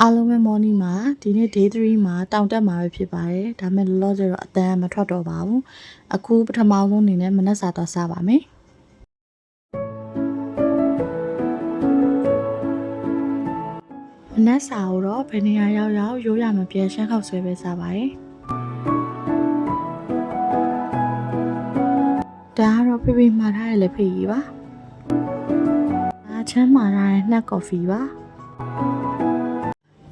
အားလုံးပဲ morning မှာဒီနေ့ day 3မှာတောင်တက်မှာပဲဖြစ်ပါတယ်ဒါပေမဲ့လောလောဆယ်တော့အတန်းမထွက်တော့ပါဘူးအခုပထမဆုံးအနေနဲ့မနက်စာတော့စားပါမယ်မနက်စာကိုတော့ဘယ်နေရာရောက်ရိုးရမပြဲရှမ်းခောက်ဆွဲပဲစားပါတယ်ဒါကတော့ဖေဖေမှာထားရလေဖေကြီးပါချမ်းမှာထားတဲ့နှက်ကော်ဖီပါ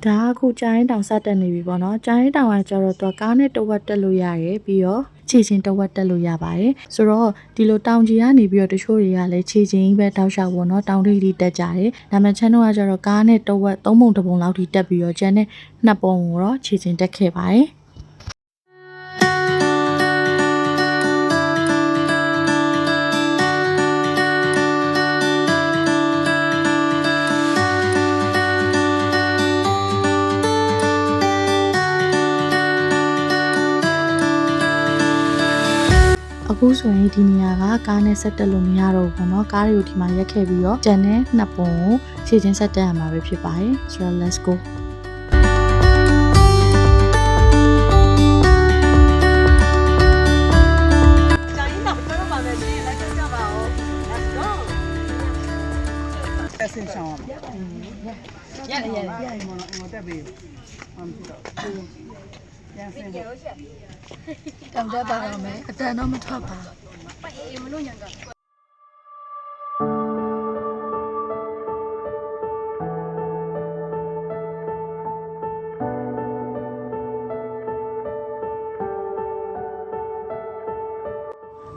ဒါအခုကျိုင်းတောင်စတက်နေပြီပေါ့နော်ကျိုင်းတောင်ကကျတော့သူကားနဲ့တဝက်တက်လို့ရတယ်ပြီးတော့ခြေချင်းတဝက်တက်လို့ရပါတယ်ဆိုတော့ဒီလိုတောင်ကြီးကနေပြီးတော့တချို့တွေကလည်းခြေချင်းပဲတောက်လျှောက်ပေါ့နော်တောင်ထိပ်ထိတက်ကြတယ်ဒါမှချမ်းတော့ကကျတော့ကားနဲ့တဝက်3ပုံ1ပုံလောက်ထိတက်ပြီးတော့ကျန်တဲ့2ပုံကိုတော့ခြေချင်းတက်ခဲ့ပါတယ်အခုဆိုရင်ဒီနေရာကကားနဲ့ဆက်တက်လို့မရတော့ဘူးပေါ့နော်ကားတွေကိုဒီမှာရက်ခဲ့ပြီးတော့ကျန်တဲ့2ပုံကိုခြေချင်းဆက်တက်ရမှာပဲဖြစ်ပါတယ်ဆိုတော့ let's go先上啊，我这边，တောင်တက်ပါတော့မယ်အတန်တော့မထွက်ပါ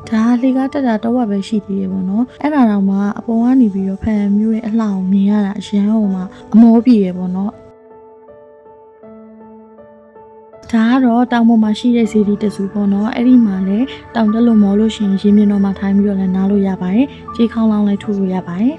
ဒါလေကားတက်တာတော့ပဲရှိသေးတယ်ပေါ့နော်အဲ့ဒါတော့မှအပေါ်ကနေပြီးတော့ဖန်မျိုးရဲ့အလှအောင်မြင်ရတာအရန်ဟိုမှာအမောပြေရပေါ့နော်ဒါကတော့တောင်ပေါ်မှာရှိတဲ့စီဒီတဆူပေါ့နော်အဲ့ဒီမှာလည်းတောင်တက်လို့မောလို့ရှိရင်ရင်းမြစ်တော့မှထိုင်းပြီးတော့လည်းနားလို့ရပါတယ်ကြေးခေါင်းလောင်းလည်းထုလို့ရပါတယ်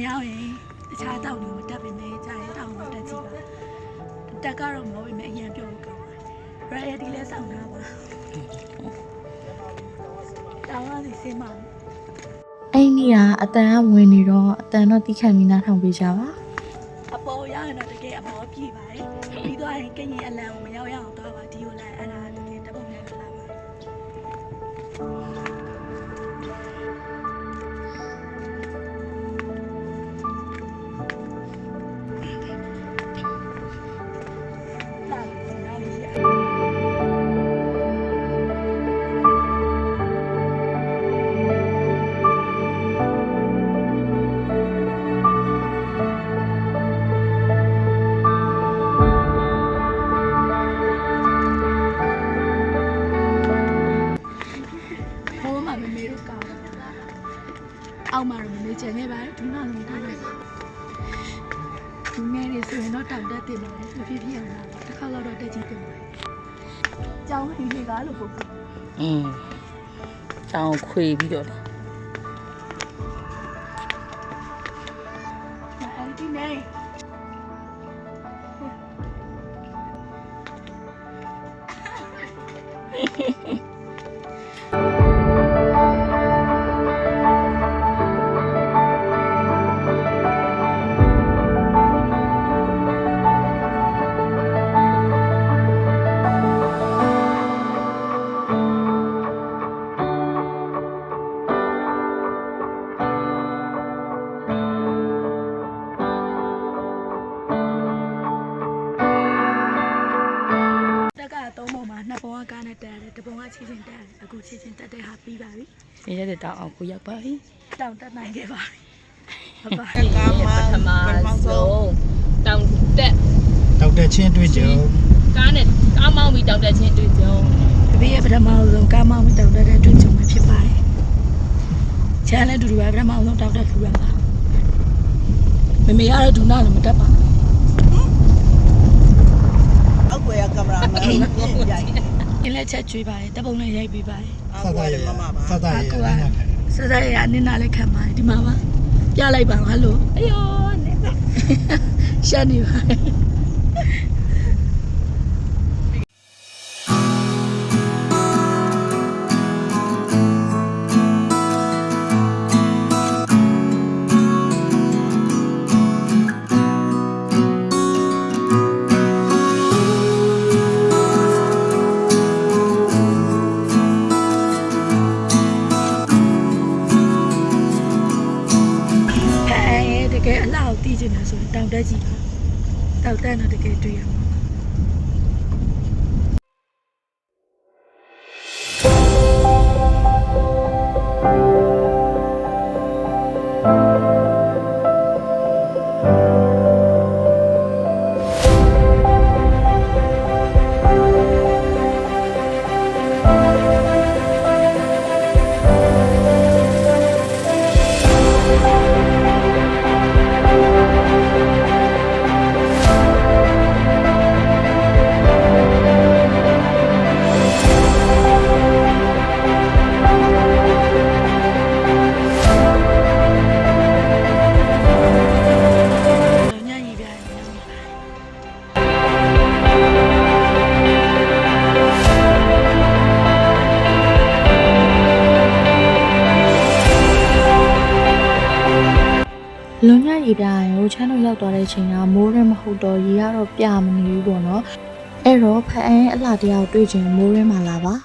ရောက်ရင်တခြားတောင်တွေမတက်ပေမဲ့ကြာရင်တောင်ကိုတက်ကြည့်ပါတက်ကတော့မဟုတ်ပေမဲ့အရင်ပြောလို့ကောင်းပါတယ် ready လဲစောင့်ထားပါတောင်ကစီစင်းပါအဲ့ဒီကအတန်ကဝင်နေတော့အတန်တော့တိခတ်မိနားထောင်ပေးကြပါအပေါ်ရရင်တော့တကယ်အပေါ်ပြည့်ပါတယ်ပြီးတော့ရင်ကင်ကြီးအလံကိုမရောက်ရအောင်တော့ပါဒီကိုလိုက်အဲ့ဒါတကယ်တပုံနဲ့ခလာပါအောက်မှာတော့မနေချင်ခဲ့ပါဘူးဒီမှာလုံးထားလိုက်ဒီငယ်လေးဆိုရင်တော့တောင်တက်တင်ပါလေဖြည်းဖြည်းအောင်ပါတစ်ခါတော့တက်ကြည့်တင်ပါကျောင်းဟင်းလေးကားလို့ပို့ကျောင်းခွေပြီးတော့အဲ့ဒီနေ နဲ့တက်ရတယ်တပုံကချီချင်းတက်ရတယ်အခုချီချင်းတက်တဲ့ဟာပြီးပါပြီ ရရတဲ့တောင်းအောင်ကိုရောက်ပါပြီ တောင်တက်နိုင်ခဲ့ပါပြီဟုတ်ပါ ကားမှာပထမဆုံးတောင်းတက် တောက်တဲ့ချင်းတွေ့ကြုံ ကားနဲ့ကားမောင်းပြီးတောင်းတက်ချင်းတွေ့ကြုံ တပည့်ရဲ့ပထမဆုံးကားမောင်းတောင်တက်တဲ့တွေ့ကြုံမှာဖြစ်ပါတယ်ချမ်းလည်းတူတူပဲပထမဆုံးတောင်တက်ဖူးရမှာမမေကတော့ဒူနာလည်းမတက်ပါဘူး အောက်ွယ်ကင်မရာမန်ရိုက် အင်းလက်ချက်ကျွေးပါတယ်တပုံနဲ့ရိုက်ပေးပါတယ် စသားရစသားရ ကိုကစစရအနင်းနာလည်းခံပါတယ်ဒီမှာပါပြလိုက်ပါဟယ်လိုအယောနေရှာ နေပါတကယ်အလှကိုတီးချင်တယ်ဆိုရင်တောင်တက်ကြည့်ပါတောင်တက်တော့တကယ်တွေ့ရမှာညညီပြရင်ညညီပါလွန်ညရေပြရင်ဟိုချမ်းတို့ရောက်သွားတဲ့ချိန်ကမိုးရဲမဟုတ်တော့ရေကတော့ပြမနေဘူးပေါ့နော်အဲ့တော့ဖအန်းအလှတရားကိုတွေ့ချင်မိုးရဲမှာလာပါ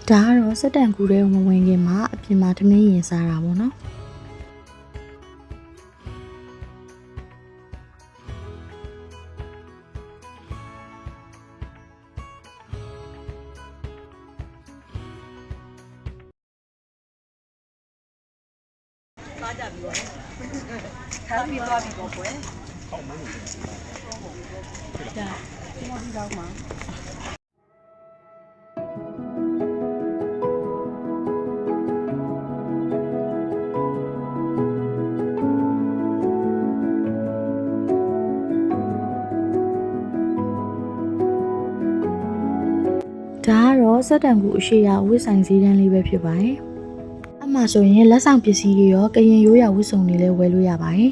ဒါကတော့စက်တန်ကူတဲ့ဝင်ခင်မှာအပြင်မှာသမင်းရင်စားတာပေါ့နော်ထားပြီးသွားပြီပေါ့ကွယ် ဒါကတော့စက်တန်ကူအရှိရဝစ်ဆိုင်စည်းတန်းလေးပဲဖြစ်ပါတယ်အမှဆိုရင်လက်ဆောင်ပစ္စည်းတွေရောကရင်ရိုးရာဝတ်စုံတွေလည်းဝယ်လို့ရပါတယ်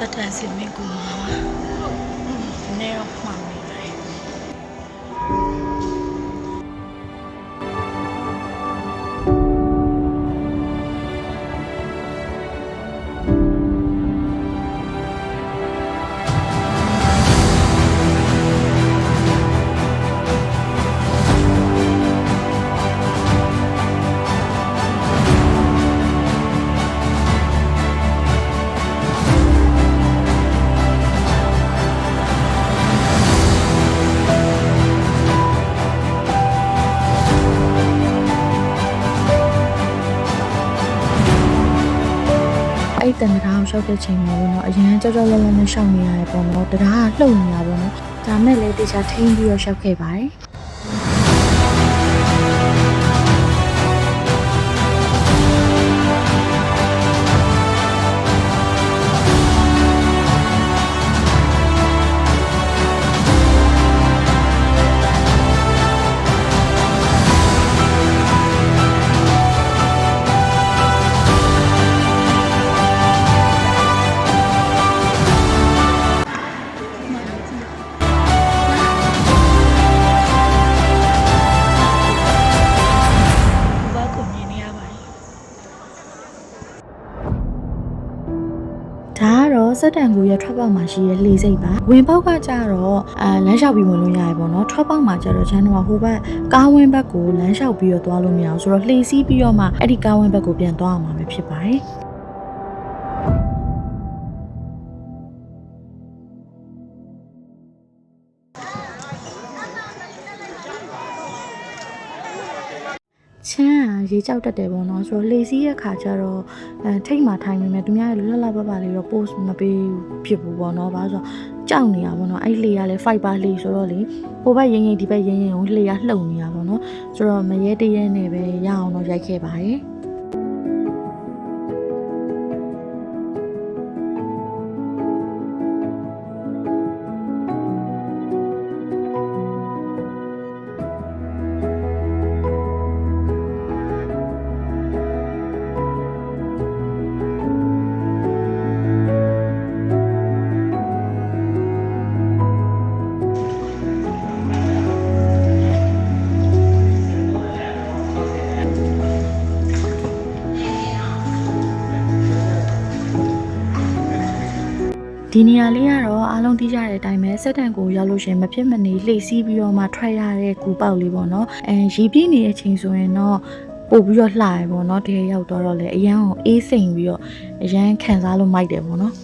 က်တန်စင်မကူမှာနေတော့မှန်နေတယ်အဲ့တန်တရားကိုရှောက်တဲ့ချိန်မှာပေါ့နော်အရင်ကြောက်ကြောက်လန့်လန့်နဲ့ရှောက်နေရတယ်ပေါ့နော်တရားကလှုပ်နေတာပေါ့နော်ဒါမဲ့လည်းတေချာထိန်းပြီးတော့ရှောက်ခဲ့ပါတယ်စက်တန်ကူရဲ့ထွက်ပေါက်မှာရှိတဲ့လှေစိတ်ပါဝင်ပေါက်ကကြတော့လမ်းလျှောက်ပြီးဝင်လို့ရရပေါ့နော်ထွက်ပေါက်မှာကျတော့ချမ်းတော့ဟိုဘက်ကားဝင်းဘက်ကိုလမ်းလျှောက်ပြီးတော့သွားလို့မရအောင်ဆိုတော့လှေစီးပြီးတော့မှအဲ့ဒီကားဝင်းဘက်ကိုပြန်သွားအောင်မှာပဲဖြစ်ပါတယ်ချမ်းရေကြောက်တတ်တယ်ပေါ့နော်ဆိုတော့လေစီးရဲ့ခါကျတော့ထိတ်မှထိုင်နေမယ်သူများရဲ့လှလှပပလေးတော့ post မပေးဖြစ်ဘူးပေါ့နော်ဘာလို့ဆိုကြောက်နေတာပေါ့နော်အဲ့လေကလည်း fiber လေဆိုတော့လေဟိုဘက်ရင်ရင်ဒီဘက်ရင်ရင်ကိုလေကလှုပ်နေတာပေါ့နော်ဆိုတော့မရဲတရဲနဲ့ပဲရအောင်တော့ရိုက်ခဲ့ပါတယ်ဒီနေရာလေးကတော့အားလုံးသိကြတဲ့အတိုင်းပဲစက်တန်ကိုရောက်လို့ရှင်မဖြစ်မနေလှိစီးပြီးတော့မှထွက်ရတဲ့ကူပေါက်လေးပေါ့နော်ရေပြည့်နေတဲ့အချိန်ဆိုရင်တော့ပို့ပြီးတော့လှရပေါ့နော်တကယ်ရောက်တော့လေအရန်ကိုအေးစိမ်ပြီးတော့အရန်ခံစားလို့မိုက်တယ်ပေါ့နော်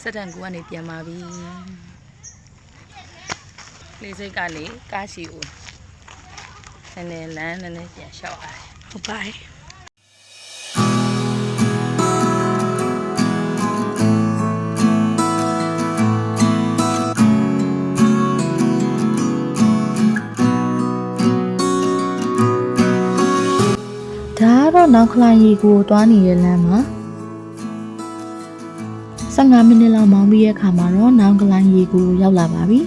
စက်တန်ကူကနေပြန်มาပြီလေစိတ်ကလေကားရှိဦးနည်းနည်းလမ်းနည်းနည်းပြန်လျှောက်ရတယ်ဟုတ်ပါတယ်ဒါကတော့နောက်ခလိုင်းရီကိုသွားနေတဲ့လမ်းမှာ15မိနစ်လောက်မောင်းပြီးရဲ့အခါမှာတော့နောင်ကလိုင်းရေကိုရောက်လာပါပြီ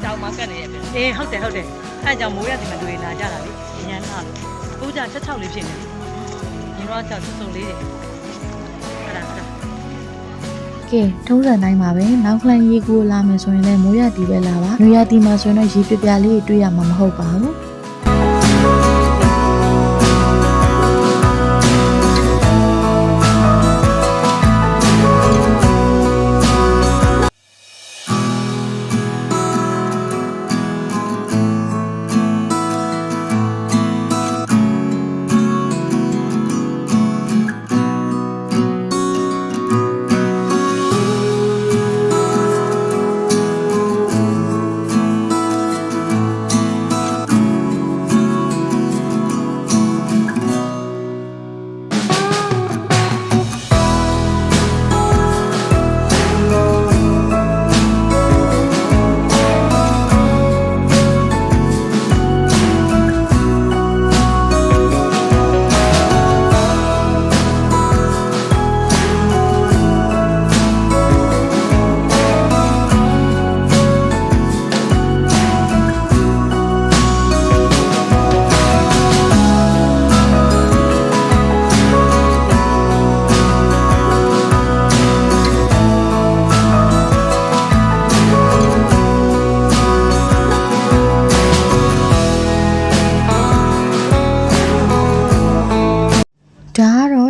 တောင်မှာကတ်နေရဲ့ဗျအေးဟုတ်တယ်အဲကြောင့်မိုးရဒီမှာတွေ့လာကြတာလေညမ်းလာလို့ကိုကြချက်6လေးဖြစ်နေပြီညီတော့ချက်စုံလေးတယ်ကဲထုံးစံတိုင်းပါပဲနောက်ခလိုင်းရေကိုလာမယ်ဆိုရင်လည်းမိုးရတီပဲလာပါနွေရတီမှာဆိုရင်တော့ရေပြပြလေးတွေ့ရမှာမဟုတ်ပါဘူး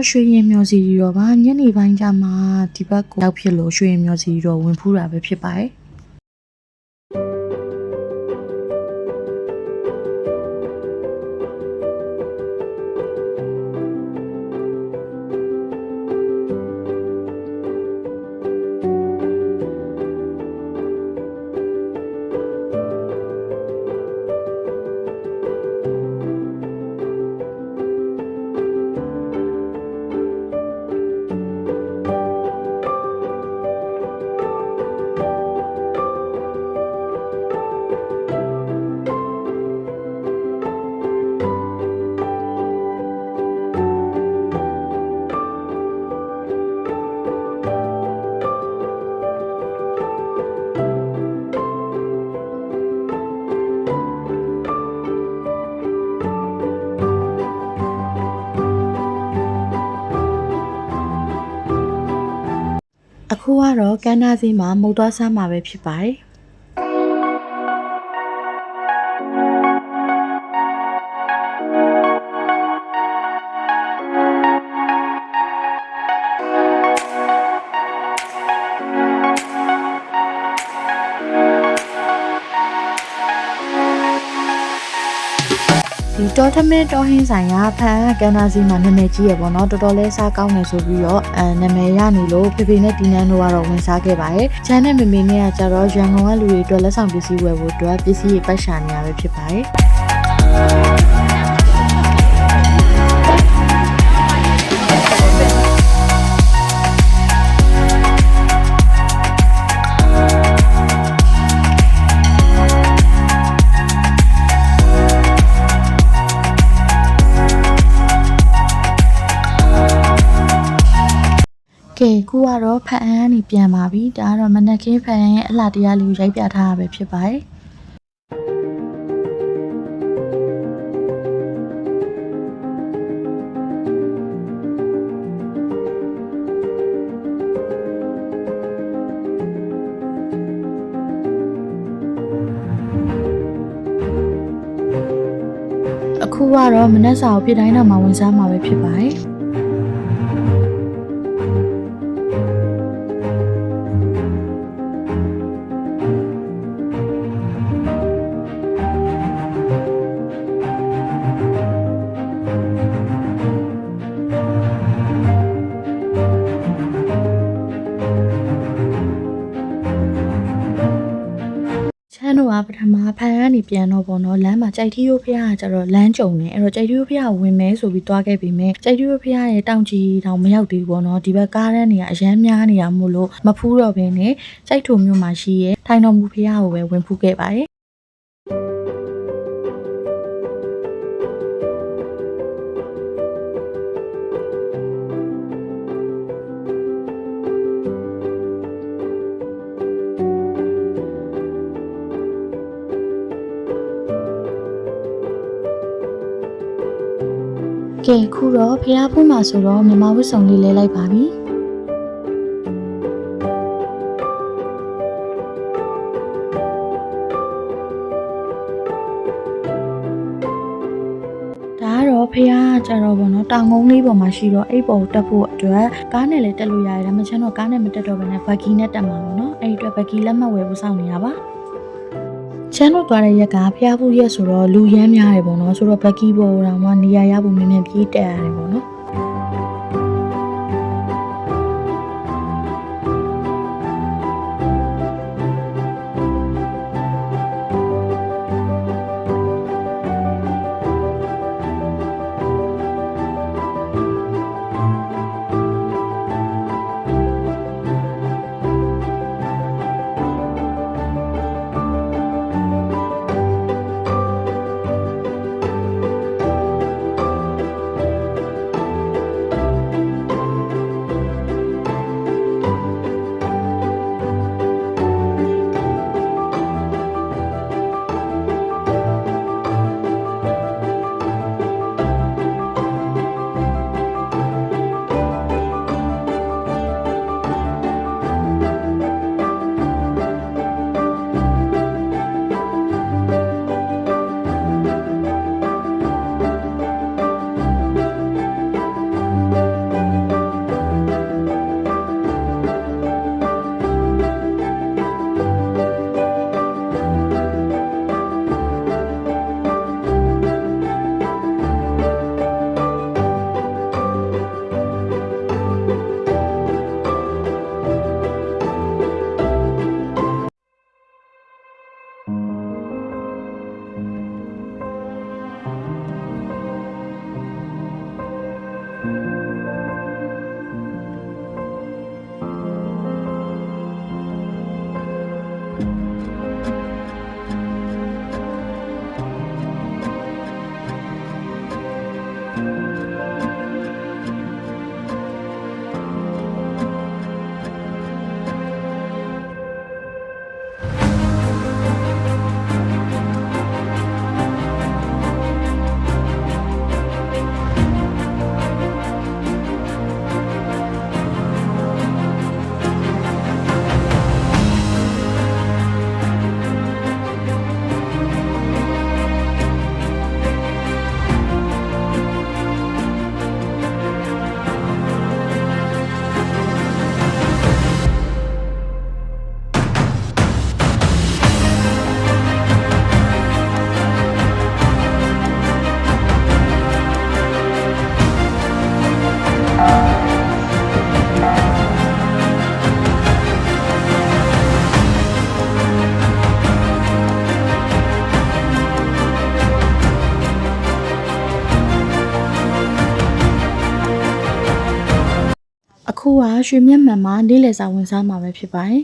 ရွှေရင်မျောစီရီတော့ပါညနေပိုင်းကျမှဒီဘက်ကိုရောက်ဖြစ်လို့ရွှေရင်မျောစီရီတော့ဝင်ဖူးတာပဲဖြစ်ပါတယ် အခုကတော့ကန်းနာစီမှာမုတ်သွားစားမှာပဲဖြစ်ပါတယ်ဒီတော်ထမင်းတော်ဟင်းဆိုင်ကဖန်ကန်နာစီမှာနာမည်ကြီးရပေါ့နော်တော်တော်လေးစားကောင်းနေဆိုပြီးတော့နာမည်ရနေလို့ဖေဖေနဲ့တီနန်းတို့ကတော့ဝင်စားခဲ့ပါတယ်။ချမ်းနဲ့မေမေနဲ့ကကြတော့ရန်ကုန်ကလူတွေအတွက်လက်ဆောင်ပစ္စည်းဝယ်ဖို့အတွက်ပစ္စည်းတွေပတ်ရှာနေရပဲဖြစ်ပါတယ်။ကဲခုကတော့ဖန်အန်းနေပြန်ပါပြီဒါကတော့မနက်ခင်းဖန်ရဲ့အလှတရားလေးကိုရိုက်ပြထားရပဲဖြစ်ပါတယ်အခုကတော့မနက်စာကိုပြတိုင်းတော့မှဝင်စားမှာပဲဖြစ်ပါတယ်ချမ်းတို့ကပထမဖန်ကနေပြန်တော့ပေါ့နော်လမ်းမှာကြိုက်ထီရိုးဖះကကျတော့လမ်းကြုံနေအဲ့တော့ကြိုက်ထီရိုးဖះဝင်မဲဆိုပြီးတွားခဲ့ပြီးမြဲကြိုက်ထီရိုးဖះရဲ့တောင်ကြီးတောင်မရောက်သေးဘူးပေါ့နော်ဒီဘက်ကားတန်းနေရအရန်များနေရမို့လို့မဖူးတော့ဘဲနဲ့ကြိုက်ထုံမြို့မှာရှိရဲ့ထိုင်တော်မူဖះကိုပဲဝင်ဖူးခဲ့ပါတယ်ကဲခုတော့ဖះဖူးမှာဆိုတော့မြန်မာဝတ်စုံလေးလဲလိုက်ပါပြီဒါကတော့ဖះကြတော့ဗောနော်တောင်ကုန်းလေးပေါ်မှာရှိတော့အဲ့ပေါ်တက်ဖို့အတွက်ကားနဲ့လည်းတက်လို့ရတယ်ဒါမှချမ်းတော့ကားနဲ့မတက်တော့ဘဲနဲ့ဘက်ကီနဲ့တက်မှာဗောနော်အဲ့ဒီအတွက်ဘက်ကီလက်မှတ်ဝယ်ဖို့စောင့်နေရပါချမ်းတို့သွားတဲ့ရက်ကဖျားဖို့ရက်ဆိုတော့လူရမ်းများတယ်ပေါ့နော်ဆိုတော့ဘက်ကီပေါ်တော့မှနေရာရဖို့မြင်မြင်ပြေးတက်ရတယ်ပေါ့နော် အခုကရွှေမျက်မှန်မှာနေ့လည်စာဝင်စားမှာပဲဖြစ်ပါတယ်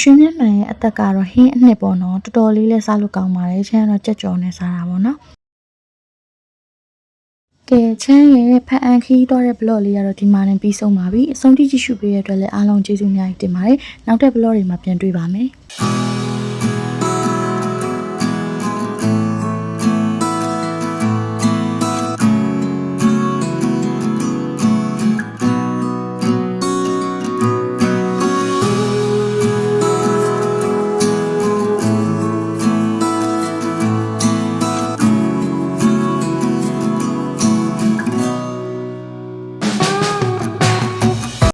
ရွှေမျက်မှန်ရဲ့အသက်ကတော့ဟင်းအနှစ်ပေါ့နော်တော်တော်လေးလဲစားလို့ကောင်းပါတယ်ချမ်းကတော့ကြက်ကြော်နဲ့စားတာပေါ့နော်ကဲချမ်းရဲ့ဖန်အန်ခီးသွားတဲ့ဘလော့လေးကတော့ဒီမှာနေပြီးဆုံးပါပြီအဆုံးထိကြည့်ရှုပေးရတဲ့အတွက်လည်းအားလုံးကျေးဇူးအများကြီးတင်ပါတယ်နောက်တဲ့ဘလော့တွေမှာပြန်တွေ့ပါမယ်